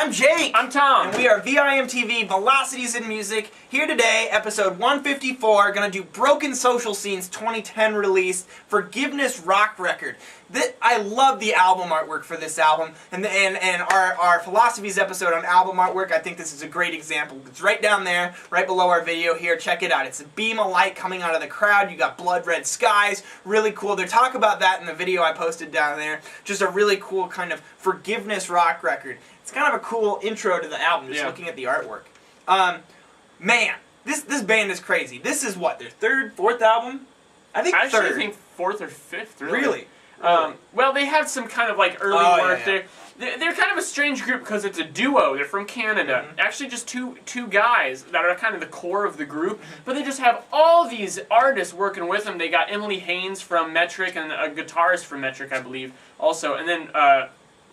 I'm Jake. I'm Tom. And we are VIMTV, Velocities in Music. Here today, episode 154, gonna do Broken Social Scene's 2010 release, Forgiveness rock record. I love the album artwork for this album, and our Philosophies episode on album artwork, I think this is a great example. It's right down there, right below our video here. Check it out. It's a beam of light coming out of the crowd. You got blood red skies. Really cool. They talk about that in the video I posted down there. Just a really cool kind of forgiveness rock record. It's kind of a cool intro to the album, just looking at the artwork. Man, this band is crazy. This is what, their third, fourth album? I think third. I think fourth or fifth, really. Really? Well, they had some kind of like early work there. They're kind of a strange group because it's a duo. They're from Canada. Actually, just two guys that are kind of the core of the group. But they just have all these artists working with them. They got Emily Haynes from Metric and a guitarist from Metric, I believe, also. And then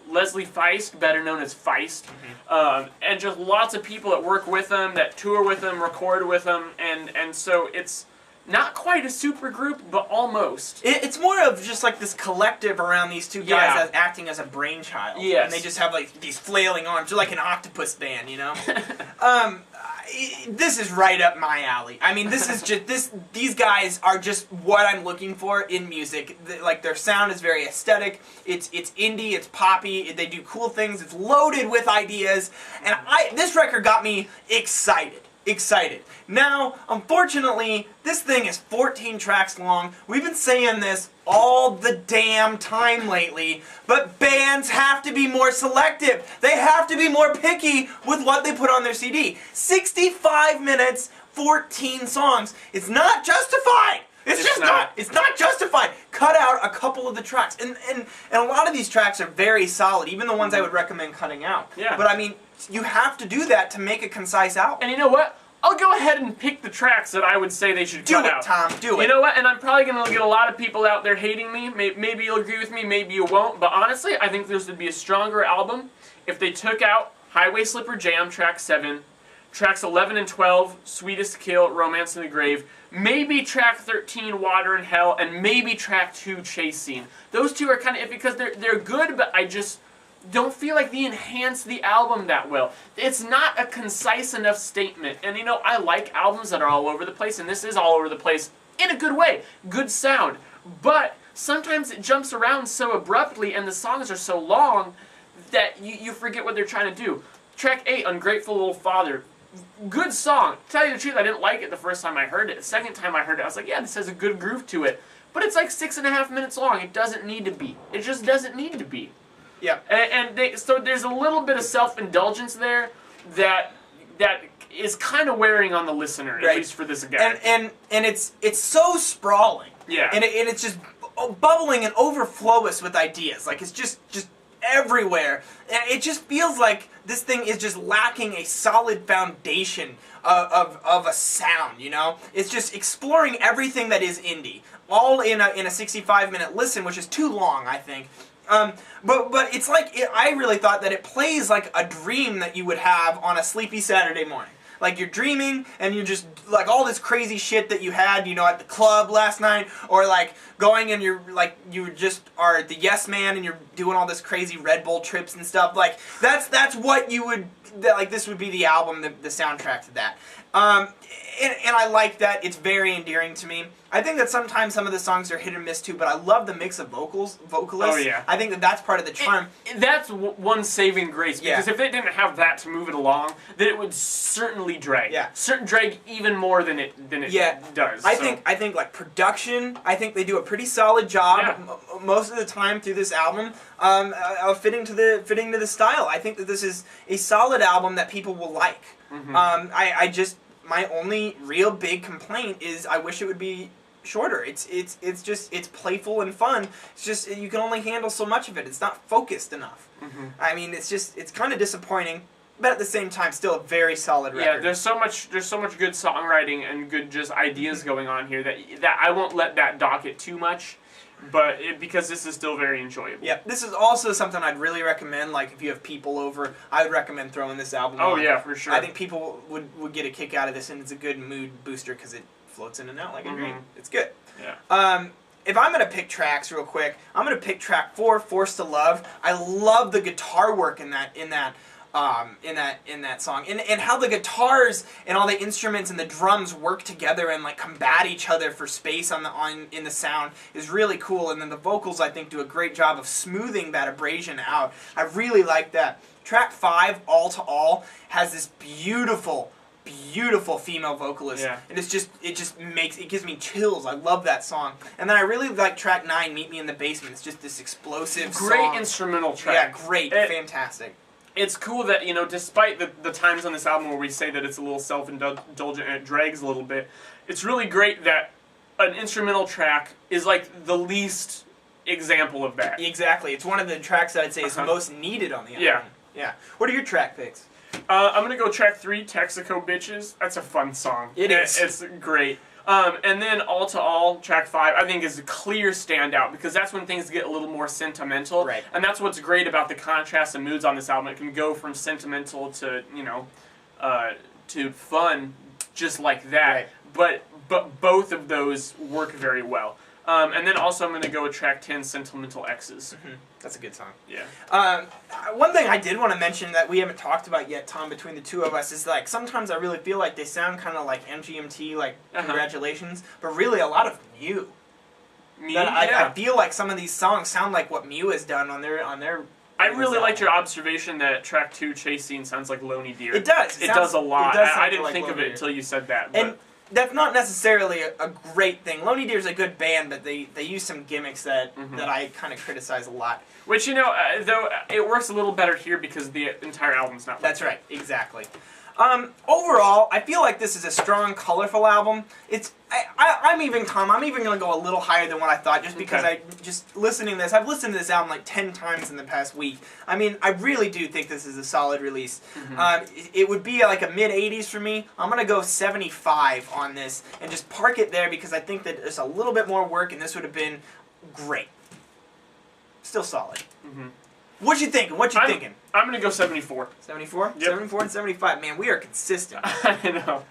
Leslie Feist, better known as Feist. And just lots of people that work with them, that tour with them, record with them. And so it's not quite a super group, but almost. It's more of just like this collective around these two guys as acting as a brainchild. Yes. And they just have like these flailing arms. They're like an octopus band, you know? This is right up my alley. I mean, this is just, these guys are just what I'm looking for in music. Like, their sound is very aesthetic. It's indie, it's poppy, they do cool things, it's loaded with ideas. And this record got me excited. Now, unfortunately, this thing is 14 tracks long. We've been saying this all the damn time lately, but bands have to be more selective. They have to be more picky with what they put on their CD. 65 minutes, 14 songs. It's not justified. It's not justified. Cut out a couple of the tracks. And a lot of these tracks are very solid, even the ones I would recommend cutting out. Yeah. But I mean, you have to do that to make a concise album. And you know what? I'll go ahead and pick the tracks that I would say they should cut out. Do it, Tom. Do it. You know what? And I'm probably going to get a lot of people out there hating me. Maybe you'll agree with me, maybe you won't. But honestly, I think this would be a stronger album if they took out Highway Slipper Jam, track 7, tracks 11 and 12, Sweetest to Kill, Romance in the Grave, maybe track 13, Water and Hell, and maybe track 2, Chase Scene. Those two are kind of iffy because they're good, but I just don't feel like they enhance the album that well. It's not a concise enough statement. And you know, I like albums that are all over the place, and this is all over the place in a good way. Good sound. But sometimes it jumps around so abruptly and the songs are so long that you forget what they're trying to do. Track 8, Ungrateful Little Father. Good song. To tell you the truth, I didn't like it the first time I heard it. The second time I heard it, I was like, yeah, this has a good groove to it. But it's like 6.5 minutes long. It doesn't need to be. It just doesn't need to be. Yeah. So there's a little bit of self-indulgence there that is kind of wearing on the listener, at least for this guy. And it's so sprawling. Yeah. And it's just bubbling and overflowing with ideas. Like, it's just everywhere. And it just feels like this thing is just lacking a solid foundation of a sound, you know? It's just exploring everything that is indie, all in a 65-minute listen, which is too long, I think. But it's like, I really thought that it plays like a dream that you would have on a sleepy Saturday morning. Like, you're dreaming, and you're just, like, all this crazy shit that you had, you know, at the club last night, or, like, going and you're, like, you just are the yes man, and you're doing all this crazy Red Bull trips and stuff. Like, that's what you would, like, this would be the album, the soundtrack to that. And I like that. It's very endearing to me. I think that sometimes some of the songs are hit or miss too, but I love the mix of vocalists. Oh, yeah. I think that's part of the charm. That's one saving grace, because if they didn't have that to move it along, then it would certainly drag. Yeah. Drag even more than it does. I think like production, I think they do a pretty solid job most of the time through this album of fitting to the style. I think that this is a solid album that people will like. My only real big complaint is I wish it would be shorter. It's playful and fun. It's just, you can only handle so much of it. It's not focused enough. I mean, it's kind of disappointing, but at the same time, still a very solid record. Yeah, there's so much good songwriting and good just ideas going on here that I won't let that dock it too much. But because this is still very enjoyable. Yeah, this is also something I'd really recommend. Like, if you have people over, I would recommend throwing this album on. Oh, yeah, for sure. I think people would get a kick out of this, and it's a good mood booster because it floats in and out like a dream. It's good. Yeah. If I'm going to pick tracks real quick, I'm going to pick track 4, Forced to Love. I love the guitar work in that. in that song, and how the guitars and all the instruments and the drums work together and like combat each other for space in the sound is really cool. And then the vocals, I think, do a great job of smoothing that abrasion out. I really like that. Track 5, All to All, has this beautiful female vocalist, and it gives me chills. I love that song. And then I really like track 9, Meet Me in the Basement. It's just this explosive great instrumental track. Yeah, great, fantastic. It's cool that, you know, despite the times on this album where we say that it's a little self-indulgent and it drags a little bit, it's really great that an instrumental track is like the least example of that. Exactly. It's one of the tracks that I'd say is most needed on the album. Yeah. What are your track picks? I'm going to go track 3, Texaco Bitches. That's a fun song. It is. It's great. And then All to All, track 5, I think is a clear standout because that's when things get a little more sentimental. Right. And that's what's great about the contrast and moods on this album. It can go from sentimental to, you know, to fun just like that. Right. But both of those work very well. And then also I'm going to go with track 10, Sentimental Exes. Mm-hmm. That's a good song. Yeah. One thing I did want to mention that we haven't talked about yet, Tom, between the two of us, is like sometimes I really feel like they sound kind of like MGMT, like Congratulations, but really a lot of Mew. I feel like some of these songs sound like what Mew has done on their. I really liked your observation that track 2, Chase Scene, sounds like Lonely Deer. It does. It does a lot. I didn't like think of it until you said that. But. And that's not necessarily a great thing. Lonely Deer's a good band, but they use some gimmicks that I kind of criticize a lot. Which, you know, though it works a little better here because the entire album's not like That's right, exactly. Overall, I feel like this is a strong, colorful album. I'm even going to go a little higher than what I thought, just because I've listened to this album like 10 times in the past week. I mean, I really do think this is a solid release. It would be like a mid-80s for me. I'm going to go 75 on this and just park it there because I think that there's a little bit more work and this would have been great. Still solid. What you thinking? I'm going to go 74. 74? Yep. 74 and 75. Man, we are consistent. I know.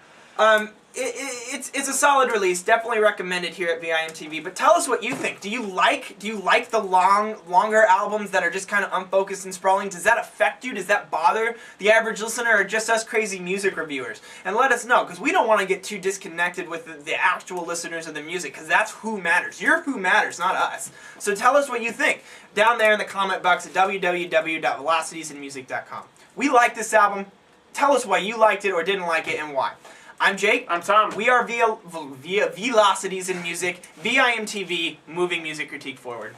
It's a solid release. Definitely recommended here at VIMTV. But tell us what you think. Do you like the longer albums that are just kind of unfocused and sprawling? Does that affect you? Does that bother the average listener, or just us crazy music reviewers? And let us know, because we don't want to get too disconnected with the actual listeners of the music, because that's who matters. You're who matters, not us. So tell us what you think down there in the comment box at www.velocitiesandmusic.com. We like this album. Tell us why you liked it or didn't like it and why. I'm Jake. I'm Tom. We are via Velocities in Music, VIMTV, moving music critique forward.